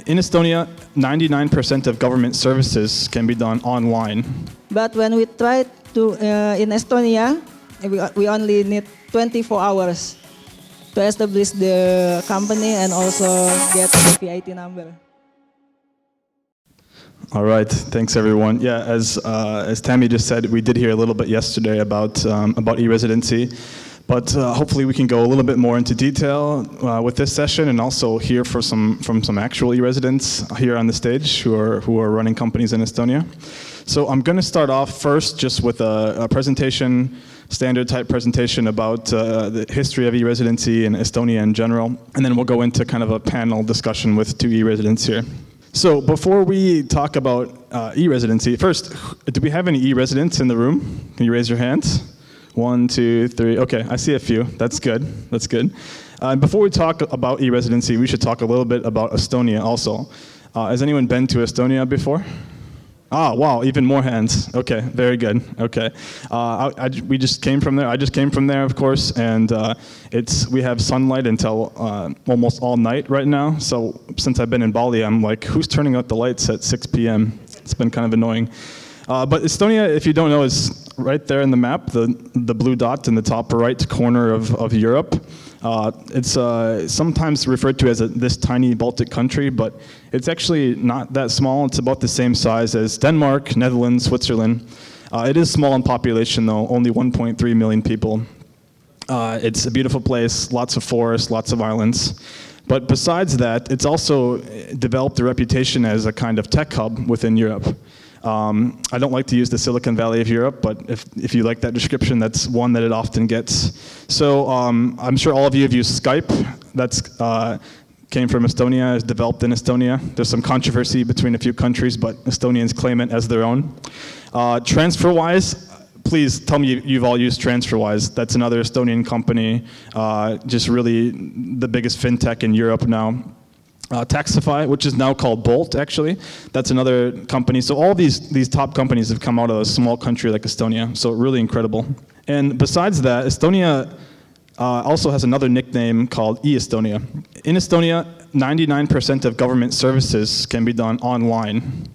In Estonia, 99% of government services can be done online. But when we tried to in Estonia, we only need 24 hours to establish the company and also get the VAT number. All right, thanks everyone. Yeah, as Tammy just said, we did hear a little bit yesterday about e-Residency, but hopefully we can go a little bit more into detail with this session, and also hear from some actual e-residents here on the stage who are running companies in Estonia. So I'm going to start off first just with a presentation, standard type presentation about the history of e-Residency in Estonia in general, and then we'll go into kind of a panel discussion with two e-residents here. So before we talk about e-Residency, first, do we have any e-residents in the room? Can you raise your hands? 1, 2, 3. Okay, I see a few. That's good. That's good. Before we talk about e-Residency, we should talk a little bit about Estonia also. Has anyone been to Estonia before? Ah, wow, even more hands. Okay, very good. Okay, we just came from there. I just came from there, of course, and we have sunlight until almost all night right now. So since I've been in Bali, I'm like, who's turning out the lights at 6 p.m.? It's been kind of annoying. But Estonia, if you don't know, is right there in the map, the blue dot in the top right corner of Europe. It's sometimes referred to as this tiny Baltic country, but it's actually not that small. It's about the same size as Denmark, Netherlands, Switzerland. It is small in population, though, only 1.3 million people. It's a beautiful place, lots of forests, lots of islands. But besides that, it's also developed a reputation as a kind of tech hub within Europe. I don't like to use the Silicon Valley of Europe, but if you like that description, that's one that it often gets. So I'm sure all of you have used Skype. That's came from Estonia, is developed in Estonia. There's some controversy between a few countries, but Estonians claim it as their own. TransferWise, please tell me you've all used TransferWise. That's another Estonian company, just really the biggest fintech in Europe now. Taxify, which is now called Bolt, actually. That's another company. So all these top companies have come out of a small country like Estonia, so really incredible. And besides that, Estonia also has another nickname called e-Estonia. In Estonia, 99% of government services can be done online.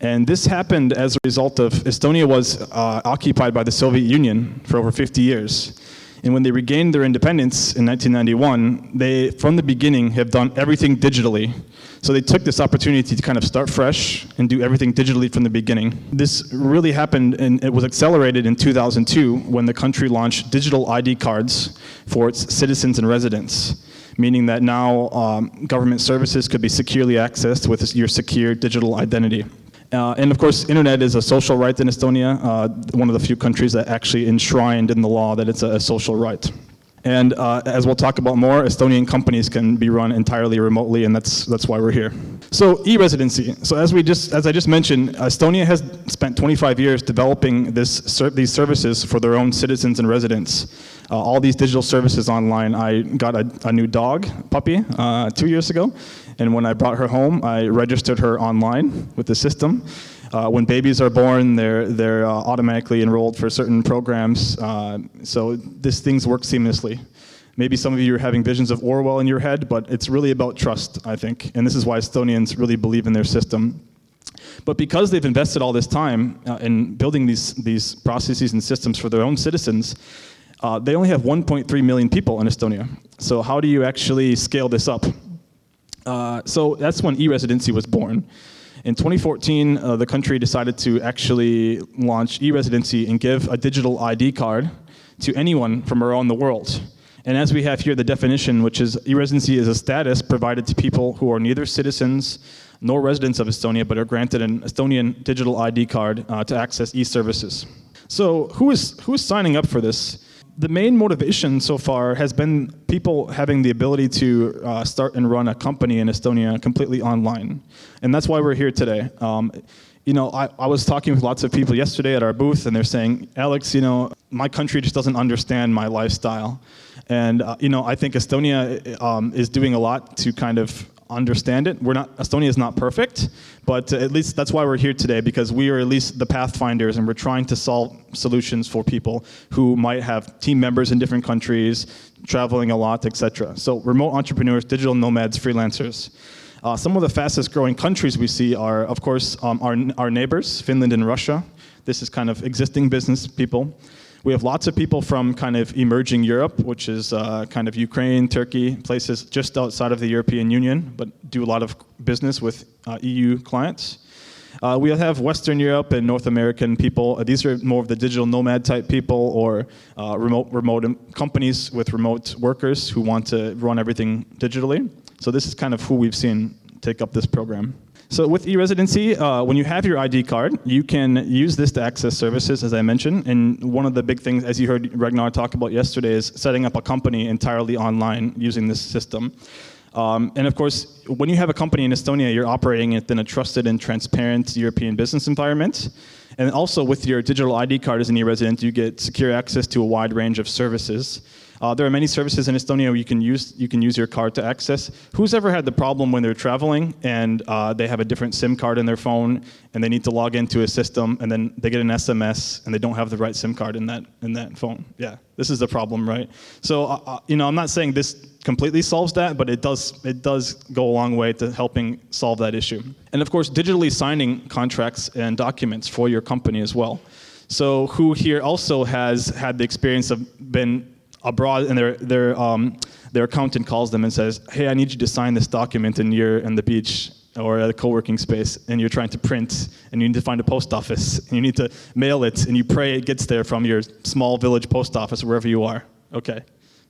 And this happened as a result of Estonia was occupied by the Soviet Union for over 50 years. And when they regained their independence in 1991, they, from the beginning, have done everything digitally. So they took this opportunity to kind of start fresh and do everything digitally from the beginning. This really happened, and it was accelerated in 2002 when the country launched digital ID cards for its citizens and residents, meaning that now government services could be securely accessed with your secure digital identity. And of course, internet is a social right in Estonia, one of the few countries that actually enshrined in the law that it's a social right. And as we'll talk about more, Estonian companies can be run entirely remotely, and that's why we're here. So e-Residency. So as I just mentioned, Estonia has spent 25 years developing these services for their own citizens and residents. All these digital services online. I got a new dog, puppy, 2 years ago. And when I brought her home, I registered her online with the system. When babies are born, they're automatically enrolled for certain programs. So these things work seamlessly. Maybe some of you are having visions of Orwell in your head, but it's really about trust, I think. And this is why Estonians really believe in their system. But because they've invested all this time in building these processes and systems for their own citizens, they only have 1.3 million people in Estonia. So how do you actually scale this up? So that's when e-Residency was born. In 2014, the country decided to actually launch e-Residency and give a digital ID card to anyone from around the world. And as we have here the definition, which is e-Residency is a status provided to people who are neither citizens nor residents of Estonia, but are granted an Estonian digital ID card to access e-services. So who is signing up for this? The main motivation so far has been people having the ability to start and run a company in Estonia completely online. And that's why we're here today. I was talking with lots of people yesterday at our booth, and they're saying, Alex, my country just doesn't understand my lifestyle. And, I think Estonia is doing a lot to kind of understand it. Estonia is not perfect, but at least that's why we're here today, because we are at least the pathfinders, and we're trying to solve solutions for people who might have team members in different countries, traveling a lot, etc. So remote entrepreneurs, digital nomads, freelancers. Some of the fastest growing countries we see are, of course, our neighbors, Finland and Russia. This is kind of existing business people. We have lots of people from kind of emerging Europe, which is kind of Ukraine, Turkey, places just outside of the European Union, but do a lot of business with EU clients. We have Western Europe and North American people. These are more of the digital nomad type people, or remote companies with remote workers who want to run everything digitally. So this is kind of who we've seen take up this program. So with e-Residency, when you have your ID card, you can use this to access services, as I mentioned. And one of the big things, as you heard Ragnar talk about yesterday, is setting up a company entirely online using this system. And of course, when you have a company in Estonia, you're operating it in a trusted and transparent European business environment. And also with your digital ID card as an e-resident, you get secure access to a wide range of services. There are many services in Estonia where you can use your card to access. Who's ever had the problem when they're traveling and they have a different SIM card in their phone and they need to log into a system and then they get an SMS and they don't have the right SIM card in that phone? Yeah, this is the problem, right? So I'm not saying this completely solves that, but it does go a long way to helping solve that issue. And of course, digitally signing contracts and documents for your company as well. So who here also has had the experience of been abroad and their accountant calls them and says, hey, I need you to sign this document and you're in the beach or at a co-working space and you're trying to print and you need to find a post office and you need to mail it and you pray it gets there from your small village post office wherever you are. Okay.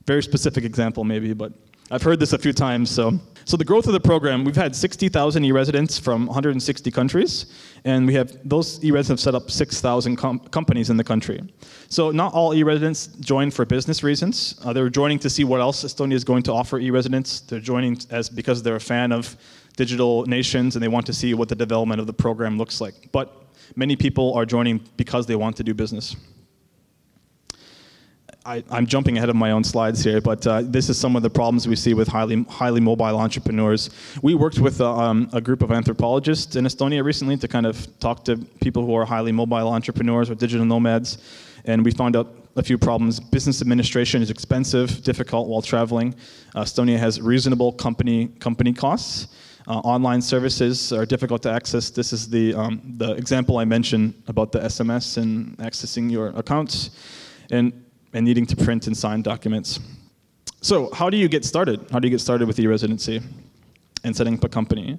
Very specific example maybe, but I've heard this a few times. So the growth of the program, we've had 60,000 e-residents from 160 countries, and we have those e-residents have set up 6,000 companies in the country. So not all e-residents join for business reasons. They're joining to see what else Estonia is going to offer e-residents. They're joining because they're a fan of digital nations and they want to see what the development of the program looks like. But many people are joining because they want to do business. I'm jumping ahead of my own slides here, but this is some of the problems we see with highly mobile entrepreneurs. We worked with a group of anthropologists in Estonia recently to kind of talk to people who are highly mobile entrepreneurs or digital nomads, and we found out a few problems. Business administration is expensive, difficult while traveling. Estonia has reasonable company costs. Online services are difficult to access. This is the example I mentioned about the SMS and accessing your accounts. And needing to print and sign documents. So how do you get started? How do you get started with e-residency and setting up a company?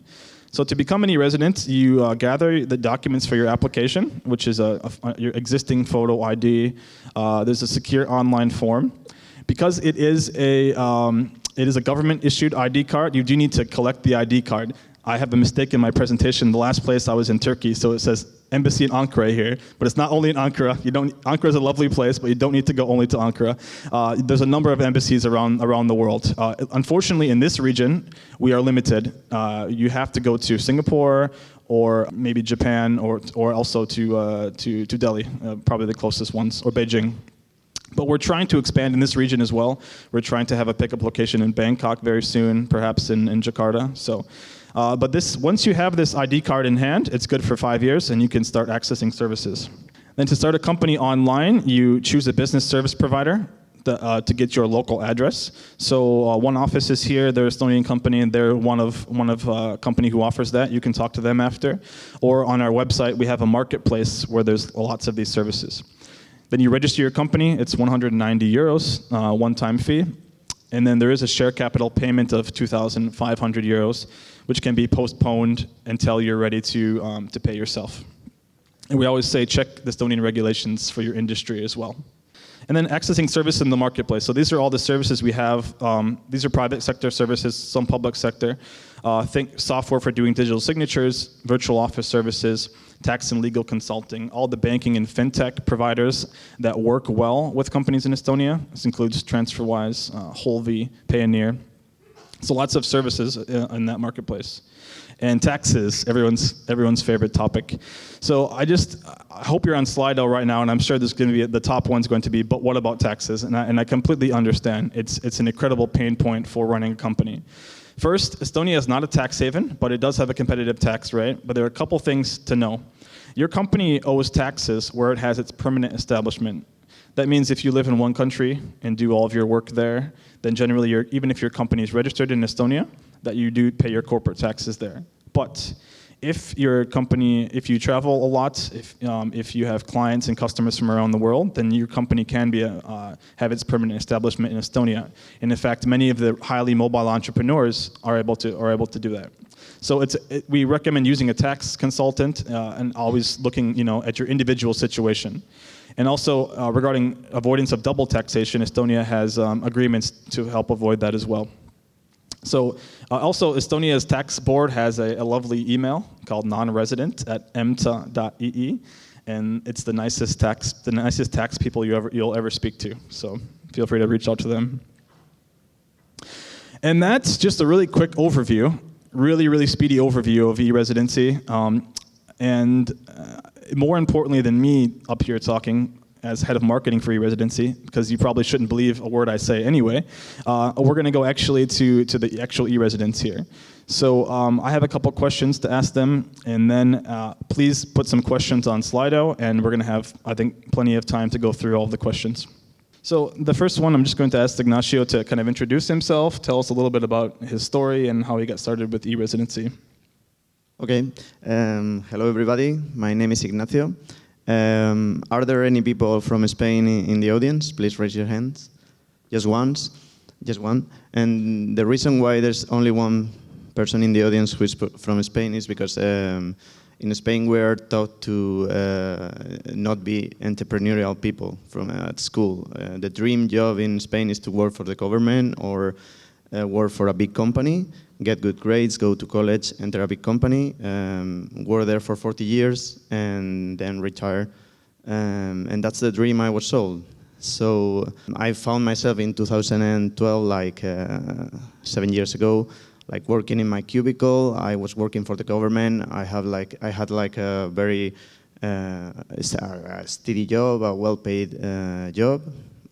So to become an e-resident, you gather the documents for your application, which is your existing photo ID. There's a secure online form. Because it is a government-issued ID card, you do need to collect the ID card. I have a mistake in my presentation. The last place I was in Turkey, so it says Embassy in Ankara here, but it's not only in Ankara. Ankara is a lovely place, but you don't need to go only to Ankara. There's a number of embassies around the world. Unfortunately, in this region, we are limited. You have to go to Singapore or maybe Japan or also to Delhi, probably the closest ones, or Beijing. But we're trying to expand in this region as well. We're trying to have a pickup location in Bangkok very soon, perhaps in Jakarta. So. But once you have this ID card in hand, it's good for 5 years, and you can start accessing services. Then to start a company online, you choose a business service provider to get your local address. So one office is here, they're an Estonian company, and they're one of a company who offers that. You can talk to them after. Or on our website, we have a marketplace where there's lots of these services. Then you register your company. It's 190 euros, one-time fee. And then there is a share capital payment of 2,500 euros, which can be postponed until you're ready to pay yourself. And we always say check the Estonian regulations for your industry as well. And then accessing service in the marketplace. So these are all the services we have. These are private sector services, some public sector. Think software for doing digital signatures, virtual office services, tax and legal consulting, all the banking and fintech providers that work well with companies in Estonia. This includes TransferWise, Holvi, Payoneer. So lots of services in that marketplace. And taxes, everyone's favorite topic. So I hope you're on Slido right now, and I'm sure there's going to be the top one's going to be, but what about taxes? And I completely understand. It's an incredible pain point for running a company. First, Estonia is not a tax haven, but it does have a competitive tax rate. But there are a couple things to know. Your company owes taxes where it has its permanent establishment. That means if you live in one country and do all of your work there, then generally, even if your company is registered in Estonia, that you do pay your corporate taxes there. But if your company, if you travel a lot, if you have clients and customers from around the world, then your company can be have its permanent establishment in Estonia. And in fact, many of the highly mobile entrepreneurs are able to do that. So we recommend using a tax consultant and always looking, at your individual situation. And also regarding avoidance of double taxation, Estonia has agreements to help avoid that as well. So also Estonia's tax board has a lovely email called nonresident@emta.ee, and it's the nicest tax people you'll ever speak to. So feel free to reach out to them. And that's just a really quick overview, really speedy overview of e-Residency. And more importantly than me up here talking as head of marketing for e-Residency, because you probably shouldn't believe a word I say anyway, we're going to go actually to the actual e-Residents here. So I have a couple questions to ask them, and then please put some questions on Slido, and we're going to have, I think, plenty of time to go through all the questions. So the first one, I'm just going to ask Ignacio to kind of introduce himself, tell us a little bit about his story and how he got started with e-Residency. Okay. Hello, everybody. My name is Ignacio. Are there any people from Spain in the audience? Please raise your hands. Just once. Just one. And the reason why there's only one person in the audience who is from Spain is because in Spain we are taught to not be entrepreneurial people from at school. The dream job in Spain is to work for the government or work for a big company, get good grades, go to college, enter a big company, work there for 40 years, and then retire. And that's the dream I was sold. So I found myself in 2012, like 7 years ago, like working in my cubicle. I was working for the government. I had like a very steady job, a well-paid job.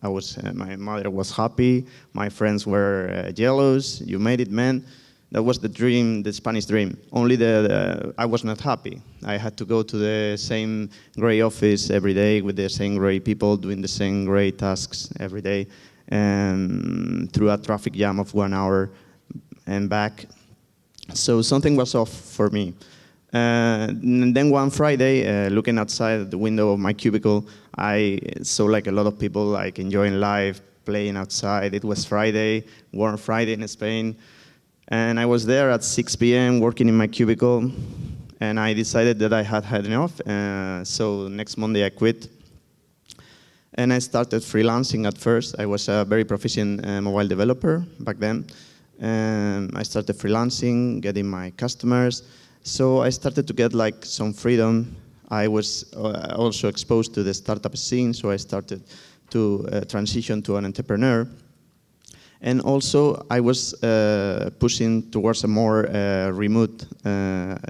My mother was happy. My friends were jealous. You made it, man. That was the dream, the Spanish dream. Only I was not happy. I had to go to the same gray office every day with the same gray people doing the same gray tasks every day, and through a traffic jam of 1 hour and back. So something was off for me. And then one Friday, looking outside the window of my cubicle, I saw like a lot of people like enjoying life, playing outside. It was Friday, warm Friday in Spain. And I was there at 6 p.m. working in my cubicle, and I decided that I had had enough. So next Monday I quit. And I started freelancing at first. I was a very proficient mobile developer back then. I started freelancing, getting my customers. So I started to get like some freedom. I was also exposed to the startup scene, so I started to transition to an entrepreneur. And also I was pushing towards a more remote,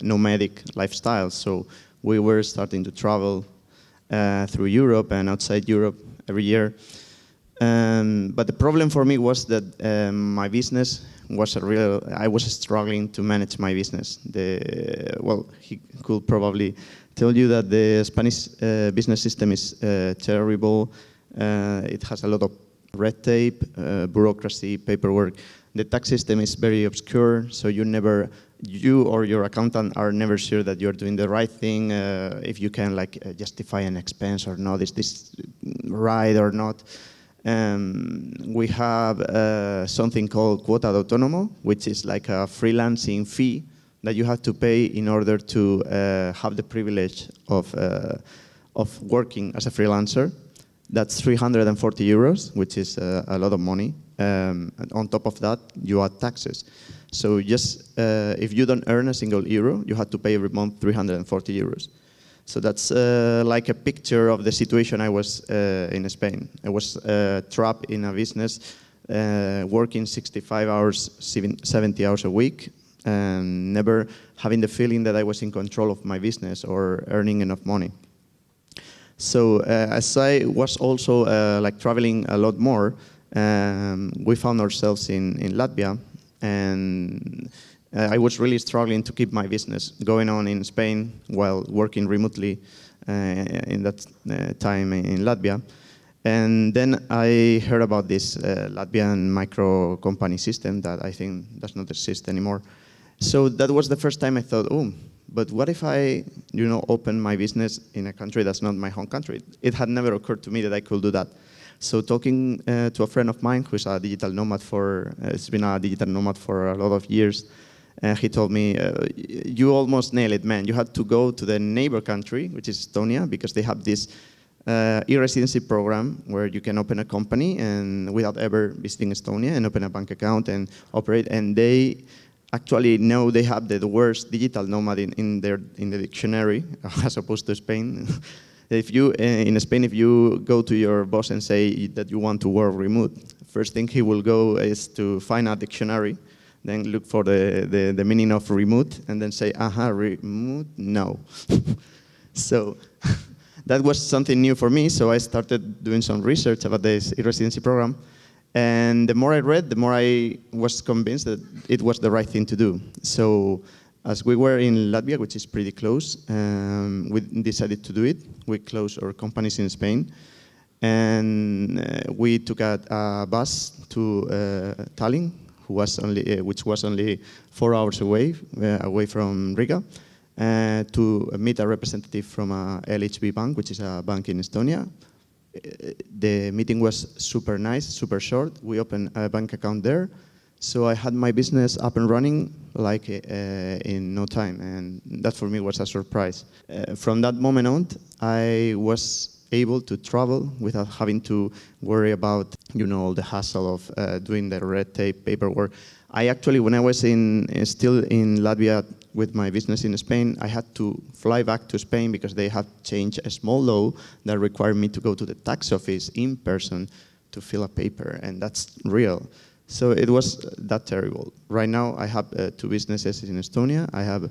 nomadic lifestyle. So we were starting to travel through Europe and outside Europe every year. But the problem for me was that my business was I was struggling to manage my business. Well, he could probably tell you that the Spanish business system is terrible. It has a lot of red tape, bureaucracy, paperwork. The tax system is very obscure, so you or your accountant are never sure that you're doing the right thing, if you can justify an expense or not, is this right or not. We have something called cuota de autónomo, which is like a freelancing fee that you have to pay in order to have the privilege of working as a freelancer. That's 340 euros, which is a lot of money. And on top of that, you add taxes. So just if you don't earn a single euro, you have to pay every month 340 euros. So that's like a picture of the situation I was in Spain. I was trapped in a business, working 65 hours, 70 hours a week, and never having the feeling that I was in control of my business or earning enough money. So as I was also traveling a lot more, we found ourselves in Latvia, and I was really struggling to keep my business going on in Spain while working remotely in that time in Latvia. And then I heard about this Latvian micro company system that I think does not exist anymore. So that was the first time I thought, oh, but what if I, open my business in a country that's not my home country? It had never occurred to me that I could do that. So talking to a friend of mine who's a digital nomad has been a digital nomad for a lot of years, he told me, you almost nailed it, man. You had to go to the neighbor country, which is Estonia, because they have this e-Residency program where you can open a company and without ever visiting Estonia and open a bank account and operate. And they actually know they have the worst digital nomad in the dictionary as opposed to Spain. If you in Spain, if you go to your boss and say that you want to work remote, first thing he will go is to find a dictionary, then look for the meaning of remote, and then say, remote, no. So that was something new for me, so I started doing some research about this e-Residency program. And the more I read, the more I was convinced that it was the right thing to do. So as we were in Latvia, which is pretty close, we decided to do it. We closed our companies in Spain. And we took a bus to Tallinn, which was only 4 hours away from Riga, to meet a representative from LHB Bank, which is a bank in Estonia. The meeting was super nice, super short. We opened a bank account there. So I had my business up and running in no time, and that for me was a surprise. From that moment on, I was able to travel without having to worry about all the hassle of doing the red tape paperwork. I actually, when I was still in Latvia with my business in Spain, I had to fly back to Spain because they have changed a small law that required me to go to the tax office in person to fill a paper, and that's real. So it was that terrible. Right now, I have 2 businesses in Estonia. I have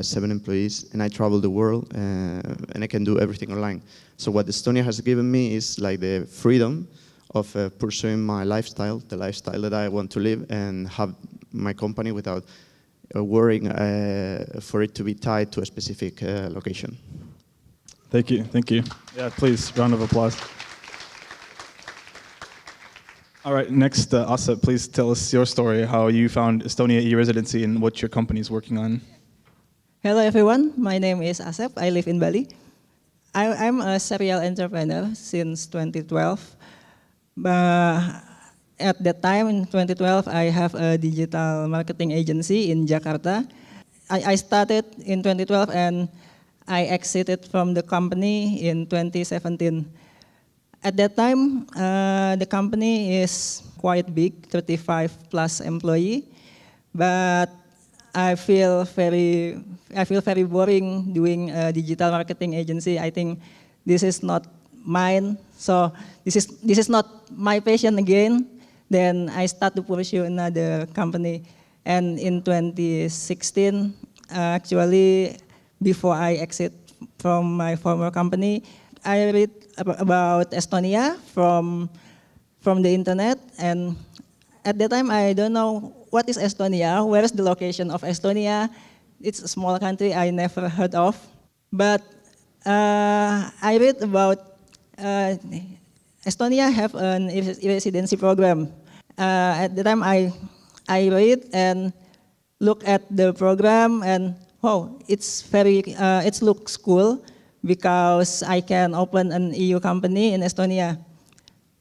7 employees, and I travel the world, and I can do everything online. So what Estonia has given me is like the freedom of pursuing my lifestyle, the lifestyle that I want to live, and have my company without worrying for it to be tied to a specific location. Thank you. Yeah, please, round of applause. All right, next, Asa, please tell us your story, how you found Estonia e-Residency and what your company is working on. Hello everyone, my name is Asep, I live in Bali. I'm a serial entrepreneur since 2012. But at that time, in 2012, I have a digital marketing agency in Jakarta. I started in 2012 and I exited from the company in 2017. At that time, the company is quite big, 35 plus employee, but I feel very boring doing a digital marketing agency. I think this is not mine, so this is not my passion again. Then I start to pursue another company, and in 2016, actually, before I exit from my former company, I read about Estonia from the internet, and at that time I don't know what is Estonia, where is the location of Estonia. It's a small country I never heard of, but I read about Estonia have an e-Residency program. At the time I read and look at the program, and it looks cool because I can open an EU company in Estonia.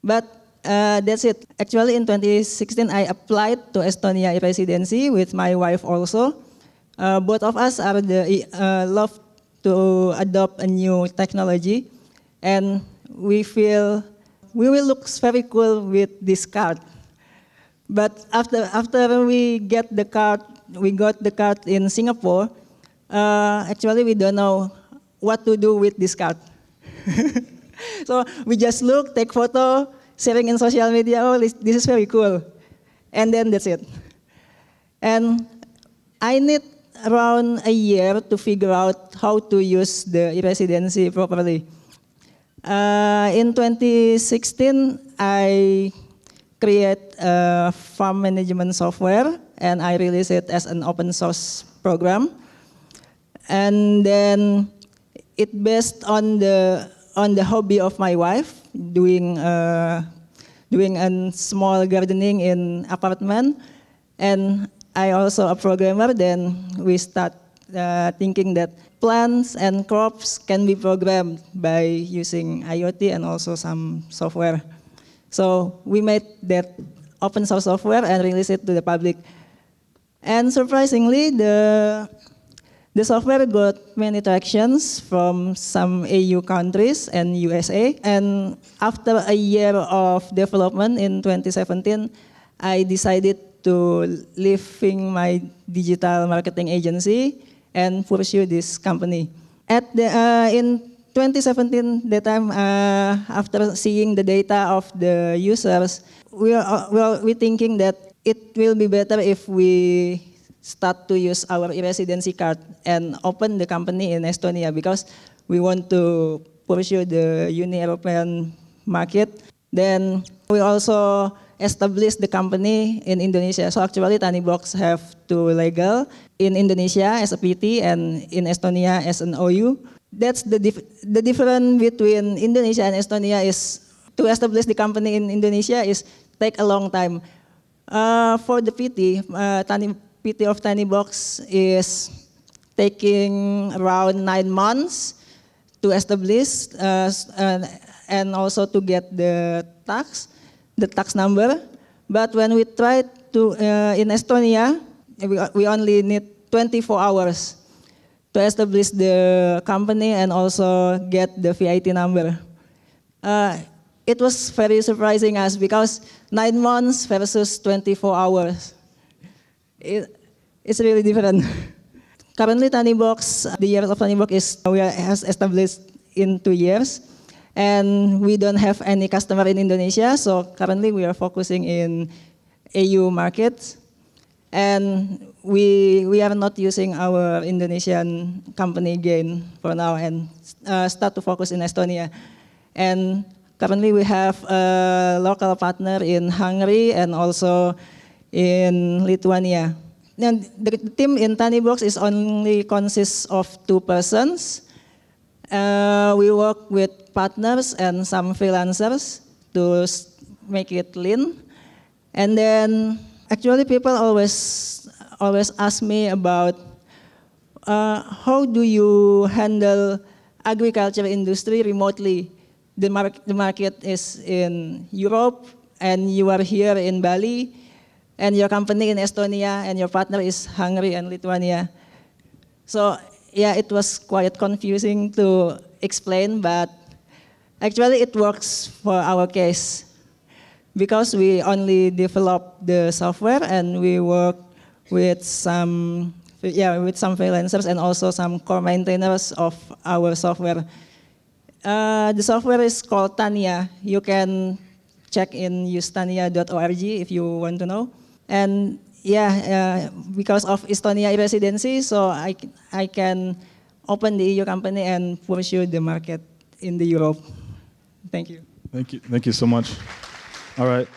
But that's it. Actually, in 2016, I applied to Estonia e-Residency with my wife also. Both of us are love to adopt a new technology, and we feel we will look very cool with this card. But after we got the card in Singapore. Actually, we don't know what to do with this card. So we just look, take photo, sharing in social media. Oh, this is very cool, and then that's it. And I need around a year to figure out how to use the e-Residency properly. In 2016, I create a farm management software, and I release it as an open source program. And then it based on the on the hobby of my wife, doing a small gardening in apartment, and I also a programmer. Then we start thinking that plants and crops can be programmed by using IoT and also some software. So we made that open source software and released it to the public. And surprisingly, the software got many tractions from some EU countries and USA. And after a year of development in 2017, I decided to leaving my digital marketing agency and pursue this company. In 2017, that time, after seeing the data of the users, we're thinking that it will be better if we start to use our e-Residency card and open the company in Estonia, because we want to pursue the European market. Then we also established the company in Indonesia. So actually TaniBox have two legal in Indonesia as a PT and in Estonia as an OU. That's the difference between Indonesia and Estonia is to establish the company in Indonesia is take a long time. For the PT, PT of TaniBox is taking around 9 months to establish and also to get the tax number. But when we tried to in Estonia, we only need 24 hours to establish the company and also get the VAT number. It was very surprising us because 9 months versus 24 hours. It's really different. Currently, TaniBox, the year of TaniBox has established in 2 years, and we don't have any customer in Indonesia. So currently, we are focusing in EU markets, and we are not using our Indonesian company gain for now and start to focus in Estonia. And currently, we have a local partner in Hungary and also in Lithuania. And the team in TaniBox is only consists of 2 persons. We work with partners and some freelancers to make it lean. And then actually people always ask me about how do you handle agriculture industry remotely? The market is in Europe and you are here in Bali, and your company in Estonia, and your partner is Hungary and Lithuania. So yeah, it was quite confusing to explain, but actually it works for our case because we only develop the software and we work with some freelancers and also some core maintainers of our software. The software is called Tania. You can check in ustania.org if you want to know. And yeah, because of Estonia e-Residency, so I can open the EU company and pursue the market in the Europe. Thank you. Thank you so much. All right.